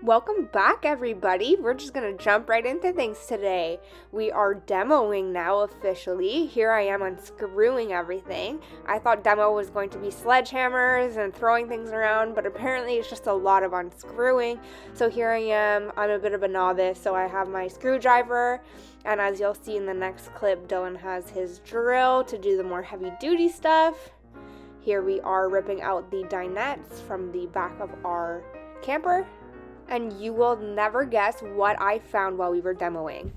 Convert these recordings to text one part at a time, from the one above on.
Welcome back, everybody. We're just going to jump right into things today. We are demoing now officially. Here I am unscrewing everything. I thought demo was going to be sledgehammers and throwing things around, but apparently it's just a lot of unscrewing. So here I am. I'm a bit of a novice, so I have my screwdriver. And as you'll see in the next clip, Dylan has his drill to do the more heavy-duty stuff. Here we are ripping out the dinettes from the back of our camper. And you will never guess what I found while we were demoing.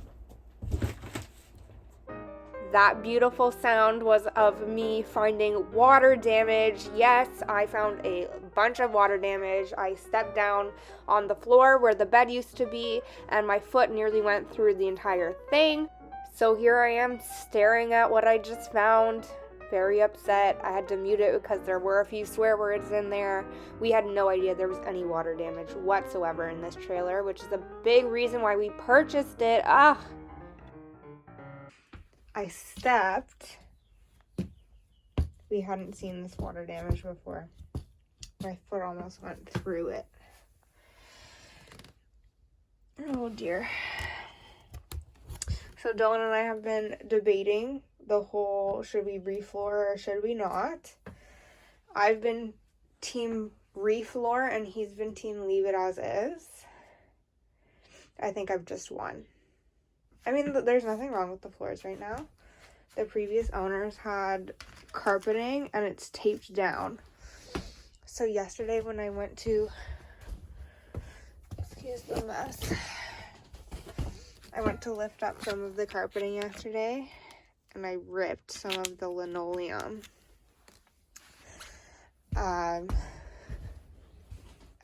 That beautiful sound was of me finding water damage. Yes, I found a bunch of water damage. I stepped down on the floor where the bed used to be, and my foot nearly went through the entire thing. So here I am staring at what I just found. Very upset. I had to mute it because there were a few swear words in there. We had no idea there was any water damage whatsoever in this trailer, which is a big reason why we purchased it. I stepped. We hadn't seen this water damage before. My foot almost went through it. Oh dear. So Dylan and I have been debating the whole, should we refloor or should we not? I've been team refloor and he's been team leave it as is. I think I've just won. I mean, there's nothing wrong with the floors right now. The previous owners had carpeting and it's taped down. So yesterday when I went to, excuse the mess, I went to lift up some of the carpeting yesterday and I ripped some of the linoleum. And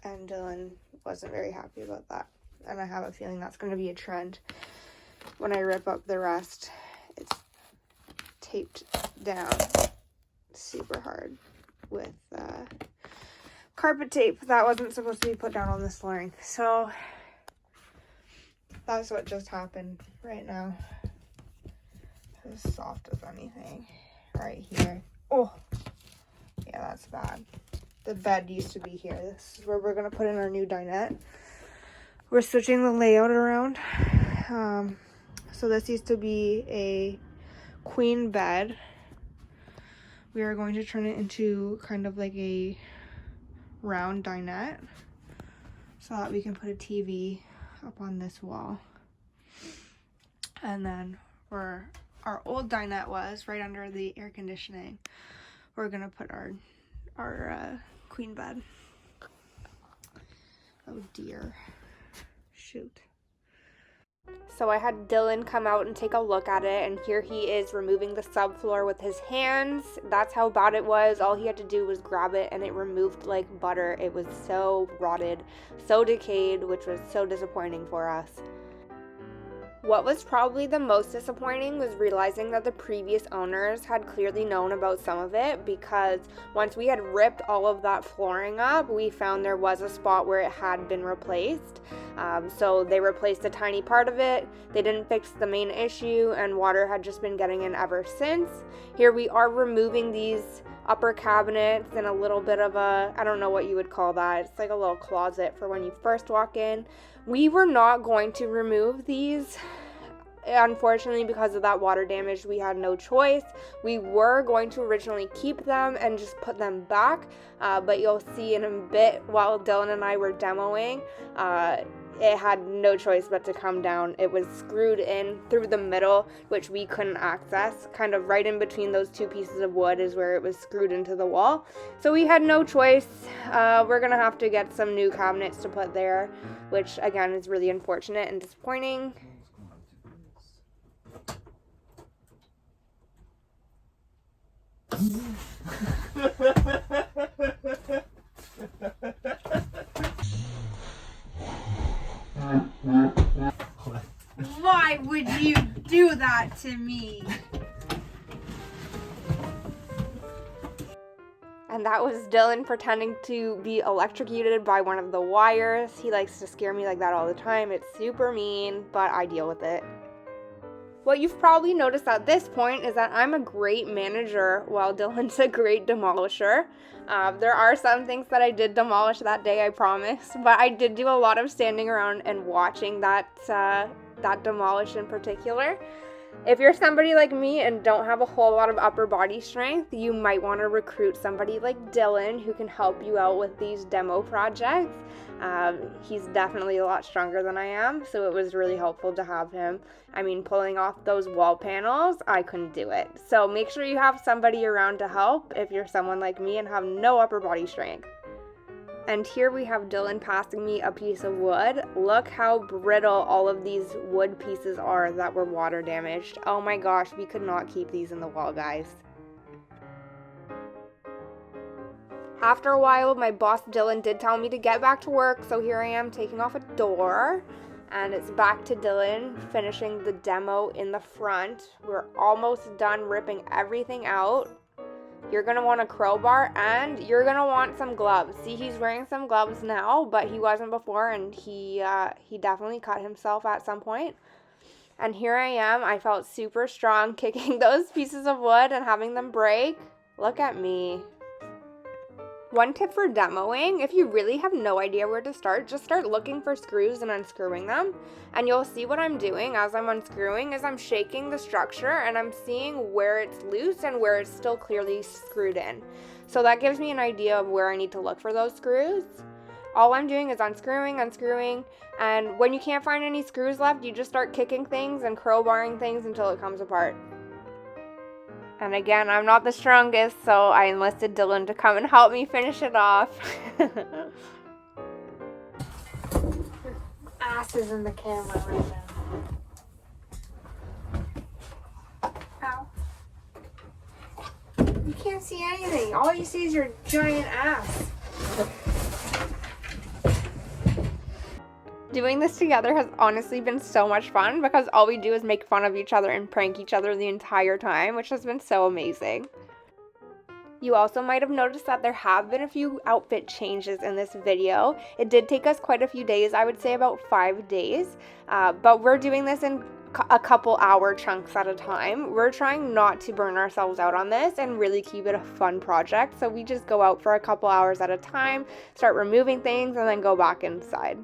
Dylan wasn't very happy about that. And I have a feeling that's going to be a trend. When I rip up the rest, it's taped down super hard with carpet tape that wasn't supposed to be put down on this flooring. So that's what just happened right now. As soft as anything right here. Oh, yeah, that's bad. The bed used to be here. This is where we're gonna put in our new dinette. We're switching the layout around. So this used to be a queen bed. We are going to turn it into kind of like a round dinette so that we can put a TV up on this wall. And then where our old dinette was, right under the air conditioning, we're gonna put our queen bed. Oh dear. Shoot. So I had Dylan come out and take a look at it, and here he is removing the subfloor with his hands. That's how bad it was. All he had to do was grab it and it removed like butter. It was so rotted, so decayed, which was so disappointing for us. What was probably the most disappointing was realizing that the previous owners had clearly known about some of it, because once we had ripped all of that flooring up, we found there was a spot where it had been replaced. So they replaced a tiny part of it. They didn't fix the main issue, and water had just been getting in ever since. Here we are removing these upper cabinets and a little bit of a, I don't know what you would call that. It's like a little closet for when you first walk in. We were not going to remove these. Unfortunately, because of that water damage, we had no choice. We were going to originally keep them and just put them back, but you'll see in a bit while Dylan and I were demoing, it had no choice but to come down. It was screwed in through the middle, which we couldn't access. Kind of right in between those two pieces of wood is where it was screwed into the wall. So we had no choice. We're gonna have to get some new cabinets to put there, which again is really unfortunate and disappointing. Why would you do that to me? And that was Dylan pretending to be electrocuted by one of the wires. He likes to scare me like that all the time. It's super mean, but I deal with it. What you've probably noticed at this point is that I'm a great manager while Dylan's a great demolisher. There are some things that I did demolish that day, I promise, but I did do a lot of standing around and watching that demolish in particular. If you're somebody like me and don't have a whole lot of upper body strength, you might want to recruit somebody like Dylan who can help you out with these demo projects. He's definitely a lot stronger than I am, so it was really helpful to have him. I mean, pulling off those wall panels, I couldn't do it. So make sure you have somebody around to help if you're someone like me and have no upper body strength. And here we have Dylan passing me a piece of wood. Look how brittle all of these wood pieces are that were water damaged. Oh my gosh, we could not keep these in the wall, guys. After a while, my boss Dylan did tell me to get back to work, so here I am taking off a door. And it's back to Dylan finishing the demo in the front. We're almost done ripping everything out. You're going to want a crowbar and you're going to want some gloves. See, he's wearing some gloves now, but he wasn't before, and he definitely cut himself at some point. And here I am. I felt super strong kicking those pieces of wood and having them break. Look at me. One tip for demoing, if you really have no idea where to start, just start looking for screws and unscrewing them. And you'll see what I'm doing as I'm unscrewing is I'm shaking the structure and I'm seeing where it's loose and where it's still clearly screwed in. So that gives me an idea of where I need to look for those screws. All I'm doing is unscrewing, and when you can't find any screws left, you just start kicking things and crowbarring things until it comes apart. And again, I'm not the strongest, so I enlisted Dylan to come and help me finish it off. Your ass is in the camera right now. Ow. You can't see anything. All you see is your giant ass. Doing this together has honestly been so much fun because all we do is make fun of each other and prank each other the entire time, which has been so amazing. You also might have noticed that there have been a few outfit changes in this video. It did take us quite a few days, I would say about 5 days, but we're doing this in a couple hour chunks at a time. We're trying not to burn ourselves out on this and really keep it a fun project, so we just go out for a couple hours at a time, start removing things, and then go back inside.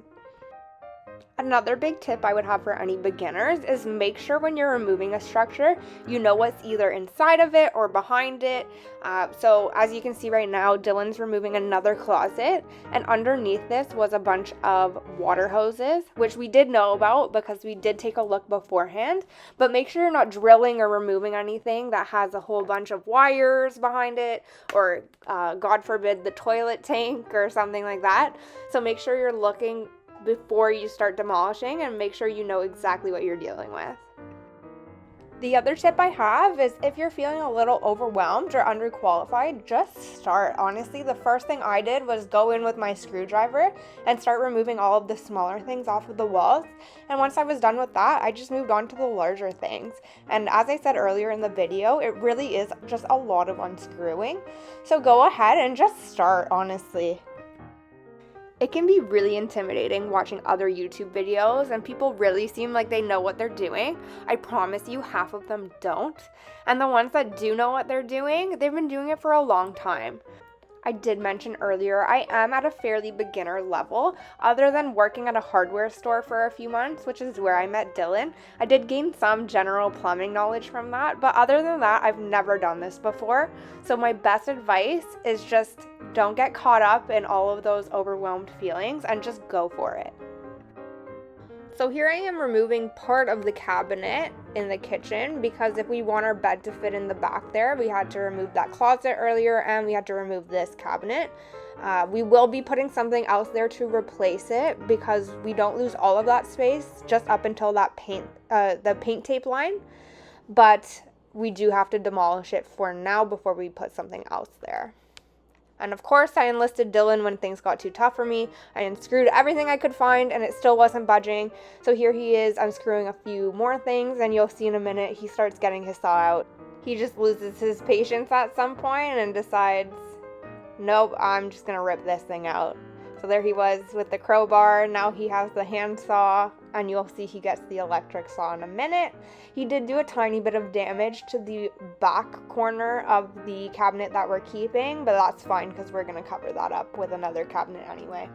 Another big tip I would have for any beginners is make sure when you're removing a structure, you know what's either inside of it or behind it. So as you can see right now, Dylan's removing another closet, and underneath this was a bunch of water hoses, which we did know about because we did take a look beforehand. But make sure you're not drilling or removing anything that has a whole bunch of wires behind it, or God forbid the toilet tank or something like that. So make sure you're looking before you start demolishing and make sure you know exactly what you're dealing with. The other tip I have is if you're feeling a little overwhelmed or underqualified, just start. Honestly, the first thing I did was go in with my screwdriver and start removing all of the smaller things off of the walls. And once I was done with that, I just moved on to the larger things. And as I said earlier in the video, it really is just a lot of unscrewing. So go ahead and just start, honestly. It can be really intimidating watching other YouTube videos and people really seem like they know what they're doing. I promise you, half of them don't. And the ones that do know what they're doing, they've been doing it for a long time. I did mention earlier, I am at a fairly beginner level. Other than working at a hardware store for a few months, which is where I met Dylan, I did gain some general plumbing knowledge from that, but other than that, I've never done this before. So my best advice is just don't get caught up in all of those overwhelmed feelings and just go for it. So here I am removing part of the cabinet in the kitchen because if we want our bed to fit in the back there, we had to remove that closet earlier and we had to remove this cabinet. We will be putting something else there to replace it because we don't lose all of that space just up until that the paint tape line, but we do have to demolish it for now before we put something else there. And of course, I enlisted Dylan when things got too tough for me. I unscrewed everything I could find and it still wasn't budging. So here he is unscrewing a few more things, and you'll see in a minute he starts getting his saw out. He just loses his patience at some point and decides, nope, I'm just gonna rip this thing out. So there he was with the crowbar. Now he has the handsaw and you'll see he gets the electric saw in a minute. He did do a tiny bit of damage to the back corner of the cabinet that we're keeping, but that's fine because we're going to cover that up with another cabinet anyway.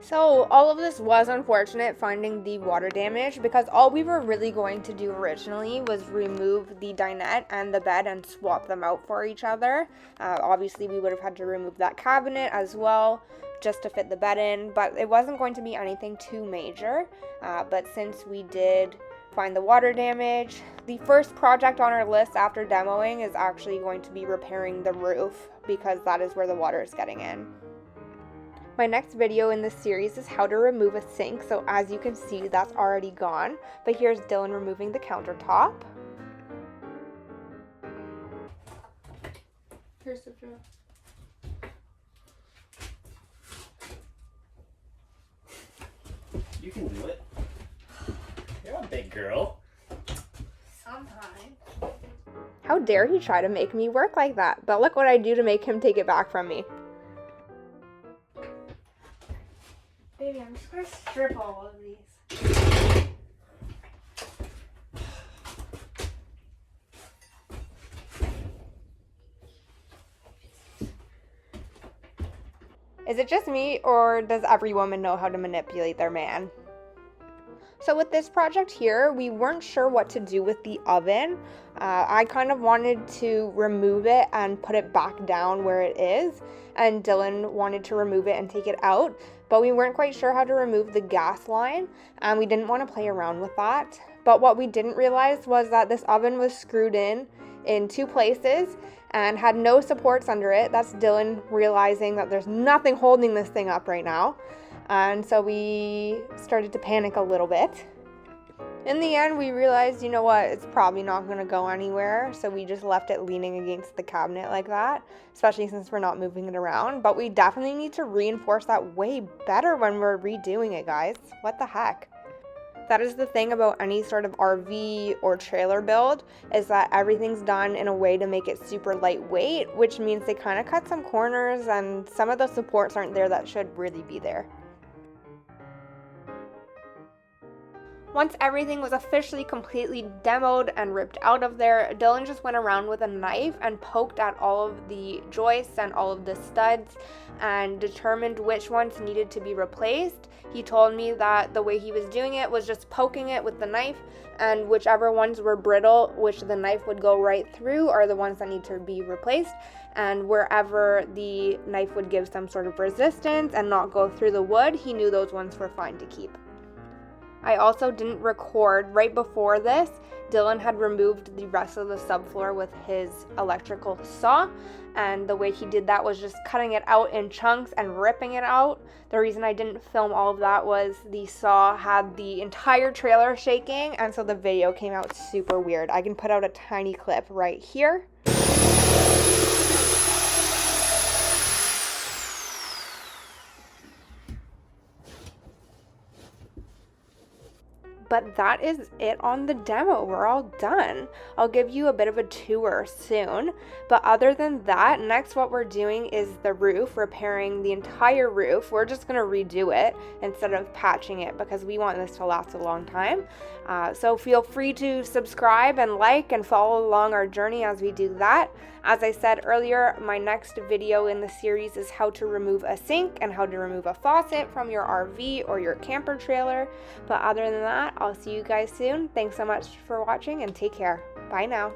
So all of this was unfortunate, finding the water damage, because all we were really going to do originally was remove the dinette and the bed and swap them out for each other. Obviously we would have had to remove that cabinet as well just to fit the bed in, but it wasn't going to be anything too major. But since we did find the water damage, the first project on our list after demoing is actually going to be repairing the roof, because that is where the water is getting in. My next video in this series is how to remove a sink, so as you can see, that's already gone. But here's Dylan removing the countertop. Here's the drill. You can do it. You're a big girl. Sometimes. How dare he try to make me work like that? But look what I do to make him take it back from me. Baby, I'm just gonna strip all of these. Is it just me, or does every woman know how to manipulate their man? So with this project here, we weren't sure what to do with the oven. I kind of wanted to remove it and put it back down where it is, and Dylan wanted to remove it and take it out, but we weren't quite sure how to remove the gas line, and we didn't want to play around with that. But what we didn't realize was that this oven was screwed in 2 places and had no supports under it. That's Dylan realizing that there's nothing holding this thing up right now. And so we started to panic a little bit. In the end, we realized, you know what, it's probably not going to go anywhere. So we just left it leaning against the cabinet like that, especially since we're not moving it around. But we definitely need to reinforce that way better when we're redoing it, guys. What the heck? That is the thing about any sort of RV or trailer build, is that everything's done in a way to make it super lightweight, which means they kind of cut some corners and some of the supports aren't there that should really be there. Once everything was officially completely demoed and ripped out of there, Dylan just went around with a knife and poked at all of the joists and all of the studs and determined which ones needed to be replaced. He told me that the way he was doing it was just poking it with the knife, and whichever ones were brittle, which the knife would go right through, are the ones that need to be replaced, and wherever the knife would give some sort of resistance and not go through the wood, he knew those ones were fine to keep. I also didn't record, right before this, Dylan had removed the rest of the subfloor with his electrical saw, and the way he did that was just cutting it out in chunks and ripping it out. The reason I didn't film all of that was the saw had the entire trailer shaking, and so the video came out super weird. I can put out a tiny clip right here. But that is it on the demo. We're all done. I'll give you a bit of a tour soon. But other than that, next what we're doing is the roof, repairing the entire roof. We're just going to redo it instead of patching it because we want this to last a long time. So feel free to subscribe and like and follow along our journey as we do that. As I said earlier, my next video in the series is how to remove a sink and how to remove a faucet from your RV or your camper trailer. But other than that, I'll see you guys soon. Thanks so much for watching and take care. Bye now.